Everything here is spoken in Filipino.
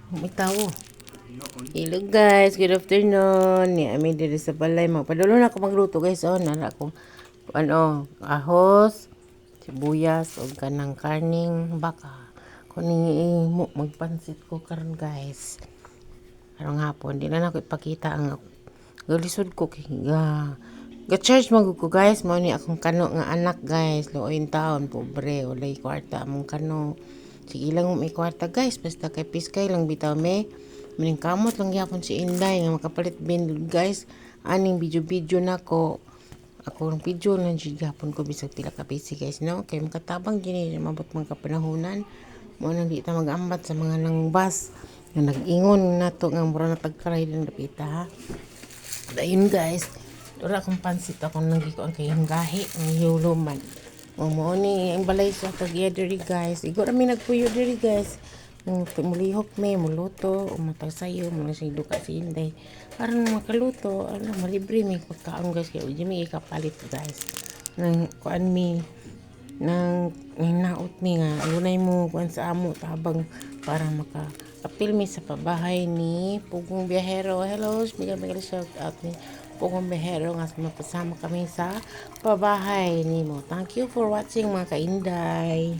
Umitaw. Hello guys, good afternoon. Ni ami diri sa balay magpadulong na ako magluto guys. Oh, nara ko ahos, sibuyas ug kanang karning baka. Kuning mo magpansit ko karon guys. Karong hapon di na ako ipakita ang galisod ko kay ga-charge magud ko guys. Mao ni akong kano nga anak guys. Luoy taon pobre, walay kwarta among kano. Sige lang may kwarta guys, basta kay piskay lang bitaw me. Maning kamot lang gyapon si Inday nga makapalit bin guys. Aning video na ko. Ako ng video lang jud gyapon ko bisag pila ka busy guys no. Kay makatabang gini mabot man ka panahonan. Mo nang di ta mag-ambat sa mga nang bus nga nag-ingon nato nga mura na tagkaray din dapita ha. Ayun guys, dura akong pansit ako nang giko ang kayong gahi ng huluman. Mo ni ang balay sa tagya diri guys. Igo rami nagpuyo diri guys. Mulihok me, muluto, umatag sayo, mga sido ka si Inday. Parang makaluto, malibre may pagkaon guys. Kaya uji may ikapalit guys. Nang kuan mi, nang hinaot mi nga. Lunay mo kuan sa amo, tabang para apil mi sa pabahay ni Pugong Biyahero. Hello, mega shout out ni Pugong Biyahero nga mapasama kami sa pabahay ni mo. Thank you for watching mga kainday.